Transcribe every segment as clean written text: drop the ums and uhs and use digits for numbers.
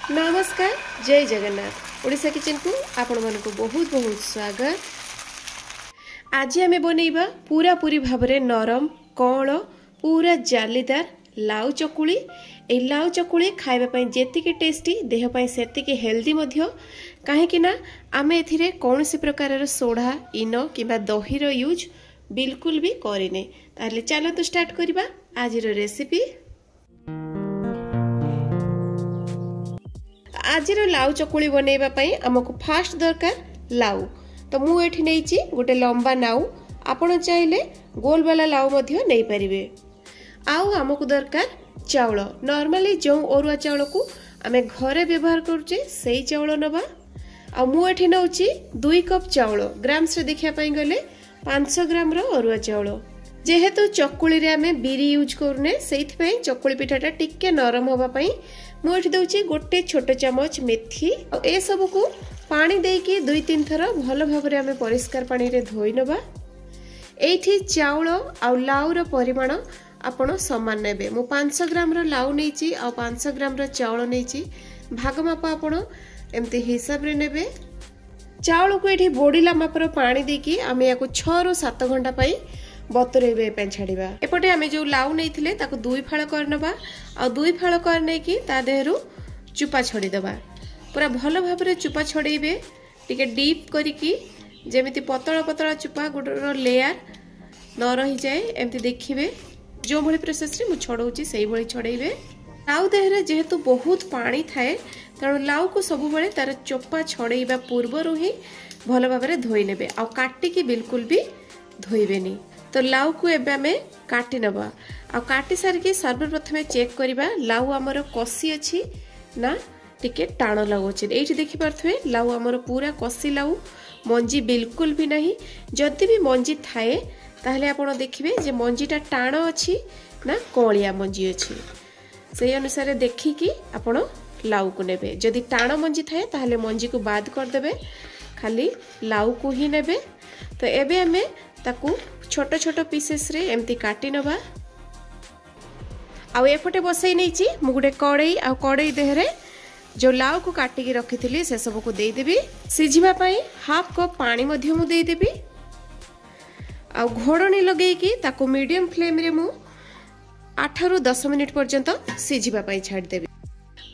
नमस्कार जय जगन्नाथ ओडिशा किचन को आपण मानक बहुत बहुत स्वागत। आज आमे बनैबा पूरा पूरी भाबरे नरम कौल पूरा जालीदार लाउ चकुली। ए लाउ चकुली खाइबा पई जेतिके टेस्टी देह पई सेतिके हेल्दी मध्य काहेकि ना आमे एथिरे कोनोसी प्रकारर सोडा इनो किबा दहीर यूज बिल्कुल भी करिने। ताले चलो तो स्टार्ट करिबा आजिर रेसिपी। आजिर लाउ चकुली बनैबा पई हमकु फास्ट दरकार लाउ। तो मु एठी नैची गोटे लंबा नाउ, आपण चाहिले गोल वाला लाउ मध्य नै परिबे। आउ हमकु दरकार चाउल। नॉर्मली जो ओरुआ चाउल को आमे घरे व्यवहार करूचे सेही चाउल नबा। आ मु एठी नउची 2 कप चाउल। ग्राम्स रे देखिया पई गले 500 ग्राम रो ओरुआ चाउल। जेहेतु चकुली रे आमे बिरी यूज करूने सेहिथ पई चकुली पिठाटा टिके नरम होबा पई मु एठी दउची गोटे छोटे चमच मेथी। आ ए सब को पानी देकी 2-3 थर भल भाबरे आमे परिष्कार पानी रे धोई नबा। एठी चाउल आ लाउ रो परिमाण आपण समान नेबे। मु 500 ग्राम रो लाउ नैची आ 500 ग्राम रो चाउल नैची। भाग माप आपण एमती हिसाब रे नेबे। चाउल को एठी बोडिला माप रो पानी देकी आमे याको 6 ରୁ 7 घंटा पई बतुरेबे पे छाड़ीबा। एपटे आमे जो लाउ नैथिले ताको 2 फाळ करनबा आ 2 फाळ करने की ता देहरु चुपा छडी दबा। पूरा भल भाबरे चुपा छडैबे टिके डीप करिकी जेमिति पतला पतला चुपा गुडर लेयर न रही जाए एमती देखिबे। जो भली प्रोसेस रे मु छडौची सेही भली छडैबे। लाउ देहरे जेहेतु बहुत पानी थाए तण लाउ को सब बेले तार चोपा छडैबा पूर्वरु ही भल भाबरे धोई नेबे आ काटी की बिल्कुल भी धोइबेनी। तो लाउ को एबे हमें काटी नबा। आ काटी सार के सर्वप्रथमे चेक करिबा लाउ हमर कसी अछि ना टिके टाण लाउ अछि। एठी देखि परथवे लाउ हमर पूरा कसी लाउ, मंजी बिल्कुल भी नहीं। जदि भी मंजी थाए ताहले आपण देखिबे जे मंजीटा टाण अछि ना कोलिया मंजी अछि। सेही अनुसार देखि कि आपण लाउ को नेबे। जदि टाण मंजी थाए ताहले मंजी को बाद कर देबे, खाली लाउ को ही नेबे। तो एबे हमें ताकू छोट छोट पीसेस रे एमती काटी नबा। आ एपटे बसई नैची मु गुटे कड़ई आ कड़ई देहरे जो लाउ को काटिकी रखिथिली से सब को देई देबी। सिझिबा पई हाफ कप पानी मध्य मु देई देबी। आ घोड़नी लगेकी ताको मीडियम फ्लेम रे मु 8 ରୁ 10 मिनिट पर्यंत सिझिबा पई छाड़ देबी।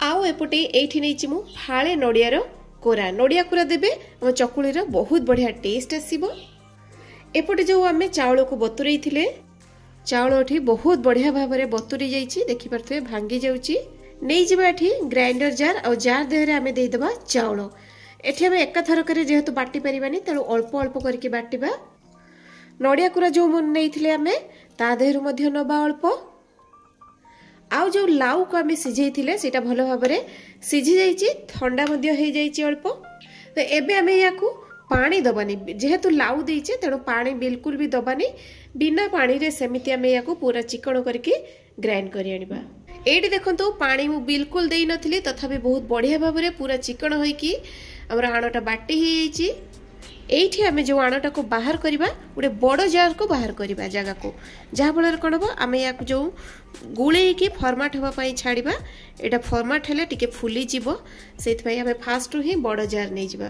आउ एपटे एठी नैची मु फाळे नडियार कोरा। नडिया कोरा देबे हम चकुली रो बहुत बढ़िया टेस्ट आसीबो। एपटे जो आमे चाउल को बतुरई थिले चाउल एठी बहुत बढ़िया भाबरे बतुरी जाईची। देखि परथवे भांगी जाउची। नै जिबा एठी ग्राइंडर जार आ जार देहरे आमे देई देबा चाउल। एठी आमे एका थर करे जेहेतु बाटी परिबानी तेणु अल्प अल्प करके बाटिबा। नडिया कुरा जो मन नैथिले आमे ता देहरु मध्य नबा अल्प। आउ जो लाउ को आमे सिझेई थिले सेटा भलो भाबरे सिझी जाईची, ठंडा मध्य हे जाईची अल्प। तो एबे आमे याकू पानी दबानी। जेहेतु लाउ देइचे तेणु पानी बिल्कुल भी दबानी। बिना पानी रे सेमिति आमे याकू पूरा चिकन करके ग्राइंड करि आनिबा। एठी देखंतु पानी मु बिल्कुल देई नथिली तथापि बहुत बढ़िया भाबरे पूरा चिकन होई कि हमरा आणोटा बाटी ही जाईची। एठी आमे जो आणोटा को बाहर करिबा उडे बडो जार को बाहर करिबा जगह को, जहा फलरे कोन हो आमे याकू जो गुळेई की फॉर्मेट होबा पई छाडिबा। एटा फॉर्मेट हेले टिके फुली जिवो, सेथ पई आमे फास्ट ही बडो जार नै जिबा।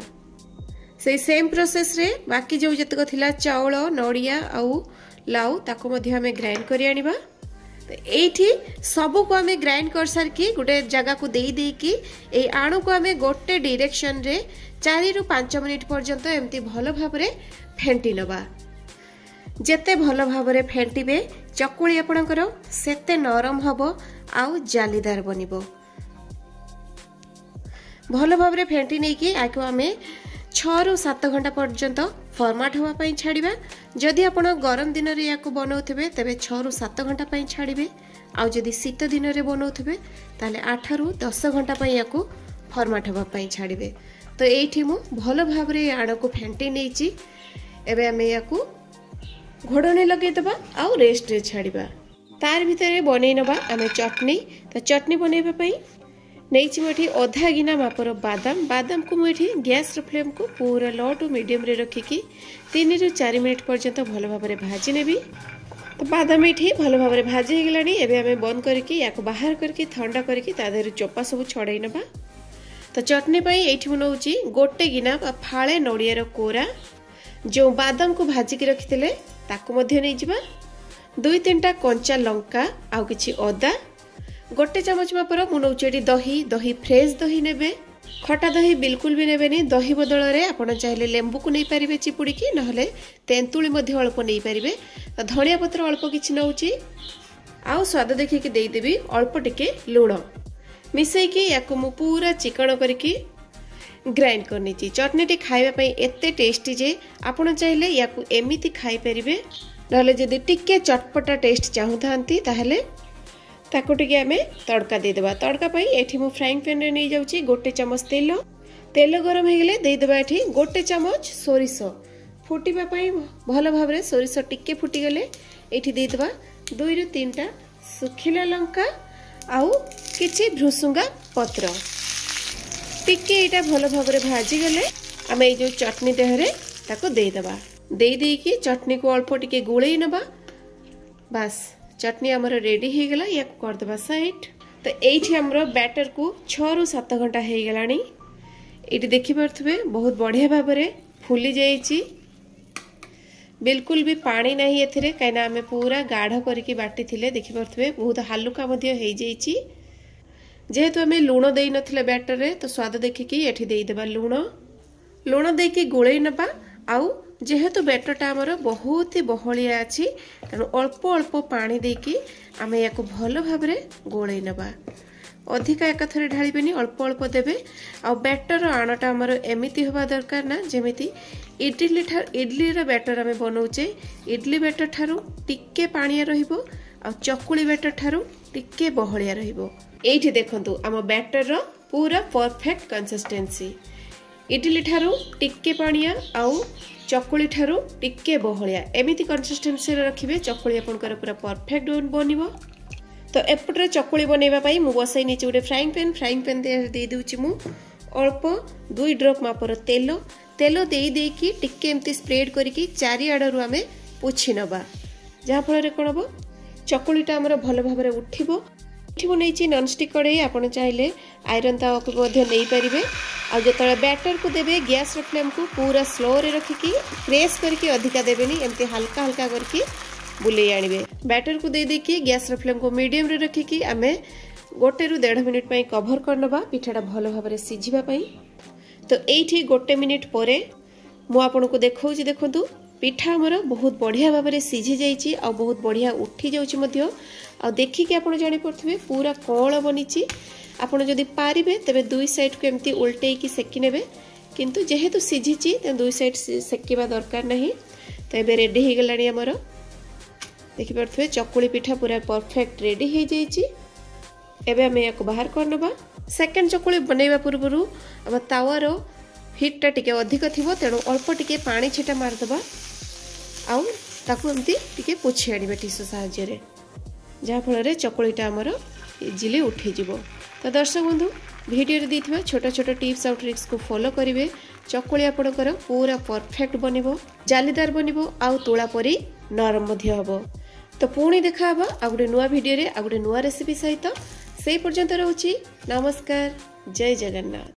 से सेम प्रोसेस रे बाकी जो जतक थिला चाउल नडिया आउ लाउ ताको मध्य हमें ग्राइंड करि आनिबा। तो एठी सब को हमें ग्राइंड कर सार की गोटे जगह को देई देई की ए आणु को हमें गोटे डायरेक्शन रे 4 ରୁ 5 मिनिट पर्यंत एमती भलो भाबरे फेंटी नबा। जेते भलो भाबरे फेंटीबे चकुली आपणकर सेते नरम हबो आउ जालीदार बनिबो। भलो भाबरे फेंटी नै की आको हमें 6 ରୁ 7 घंटा पर्यंत फॉर्मेट होबा पई छाडिबा। जदि आपण गरम दिन रे याको बनौथबे तबे 6 ରୁ 7 घंटा पई छाडिबे। आ जदि शीत दिन रे बनौथबे ताले 8 ରୁ 10 घंटा पई याको फॉर्मेट होबा पई छाडिबे। तो एठी मु भलो भाबरे आण को फेंटी नैची। एबे हमें याको घोड़ने लगे दबा आ रेस्ट रे छाडिबा। तार भितरे बनै नबा हमें चटनी। तो चटनी बनैबा पई नैची मुठी अधा गिना मापर बादाम। बादाम को मुठी गैस फ्लेम को पूरा लो टू मीडियम रे रखिकी 3 ରୁ 4 मिनिट पर्यंत भल भाबरे भाजी नेबी। तो बादाम ये भल भाव में भाजी हो गलानी। एबे हमें बंद करके या बाहर करके ठंडा करके ता देहरु चोपा सब छड़ाई नबा। तो चटनी ये मुझे गोटे गिना फाड़े नड़ियार कोरा जो बादाम को भाजिकी रखी ताकू नहीं जावा 2-3टा कंचा लंका आउ किछि अदा गोटे चामच मापर मुझे दही दही फ्रेश दही नेबे खटा दही बिल्कुल भी नेबेनी दही बदल में आपड़ चाहिए लेंबू को नहीं पारे चिपुड़ी ना तेंतुली अल्प नहीं पारे तो धनिया पत्र अल्प किछि नउची आउ स्वाद देखिकी देदेवी अल्प टिके लुण मिसैकी या पूरा चिकन करके ग्राइंड करनी चटनी टी खाइबा एते टेस्टी जे आपण चाहिए या एमिति खाई परिबे नहले जदि टिके चटपटा टेस्ट चाहूथांती ताहले ताको टिके आमे तड़का दे देबा तड़का पई एठी मु फ्राइंग पैन रे नै जाउची गोटे चमच तेल गरम हे गेले दे देबा एठी गोटे चमच सोरिष फुटीबा पई भलो भाबरे सोरिष टिके फुटी गेले एठी दे देबा 2-3टा सुखिला लंका आउ किछि भ्रुसुंगा पत्र टिके एटा भलो भाबरे भाजी गेले आमे ए जो चटनी देहरे ताको दे देबा दे की चटनी को अल्प टिके गुळेई नबा बस चटनी हमर रेडी हे गेला या कर देबा साइड तो एठी हमर बैटर को 6 ରୁ 7 घंटा हे गेलानी एठी देखि परथबे बहुत बढ़िया भाबरे फुली जाईची बिल्कुल भी पानी नहीं एथिरे काइना हमें पूरा गाढ़ करके बाटी थिले देखि परथबे बहुत हालुका मध्य हे जाईची जेहेतु हमें लुण देई नथिले बैटर रे तो स्वाद देखिकी एठी देई देबा लुण देकी गुळेई नबा आउ जेहेतु बैटरटा आमर बहुत ही बहलिया अच्छी तेणु अल्प अल्प पानी देकी आमे या भल भाव गोले नबा अधिका एकाथरे ढाळिबेनी अल्प अल्प देबे आ बैटर आणटा आमर एमिति होबा दरकार ना जेमिति इडली रो बैटर आमे बनौचे इडली बैटर ठारू टिके पानिया रहिबो आ चकुली बैटर ठारू टिके बहलिया रहिबो एठी देखंतु आम बैटर रो पूरा परफेक्ट कंसिस्टेंसी इडली ठारू टिके पानिया आउ चकुली ठारू टिके बहलिया एमिति कंसिस्टेंसी रखिबे चकुली आपनकर पूरा परफेक्ट बनिबो तो एपटरे चकुली बनैबा पई मु बसै निचे उडे फ्राइंग पैन दे देउची मु अल्प 2 ड्रॉप मापर तेल दे की टिके एमती स्प्रेड करके चारि आडरू आमे पोछि नबा जहा फल रे कोन हबो चकुलीटा हमर भलो भाबरे उठिबो नहीं नॉन स्टिक कड़े आपड़ चाहिए आयरन तावा को नहीं पारे आ जो बैटर को देवे गैस फ्लेम को पूरा स्लो रे रखिकी प्रेस करके अधिका देवेनी एमती हल्का हल्का करके बुले आनिबे बैटर को दे देकी गैस फ्लेम को मीडियम रे रखिकी आमे 1 ରୁ 1.5 मिनिट पई कवर करनबा पिठाटा भलो भाबरे सिझिबा पई तो एठी 1 मिनिट परे मु आपन को देखौची देखंतु पिठा हमर बहुत बढ़िया भाबरे सिझि जाईची आ बहुत बढ़िया उठी जाउची मध्य आ देखिकी आपण जानि परथबे पूरा कोळ बनिची आपण जदि पारिबे तबे दुई साइड को एमती उल्टेई की सेकी नेबे किंतु जेहेतु सिझिची त दुई साइड सेकीबा दरकार नाही तो एबे रेडी हे गेलानी हमर देखि परथबे चकुली पिठा पूरा परफेक्ट रेडी हे जाईची एबे हम याको बाहर करनबा सेकंड चकुली बनैबा पूर्वरु हम तावारो हीटटा टिके अधिक थिबो तेणु अल्प टिके पानी छिटा मार दबा आउ ताकू एमती टिके पोछि आनिबा टिसु सहाय्य रे जहा फल रे चकुलीटा हमर इजिली उठी जिवो तो दर्शक बंधु वीडियो रे दिथिबा छोटा छोटा टिप्स और ट्रिक्स को फॉलो करिवे चकुली आपणकर पूरा परफेक्ट बनिबो जालीदार बनिबो आउ तोळा परी नरम मध्य हबो तो पुणी देखा हबा आ गुटे नुवा वीडियो रे आ गुटे नुवा रेसिपी सहित से पर्यंत रहउची नमस्कार जय जगन्नाथ।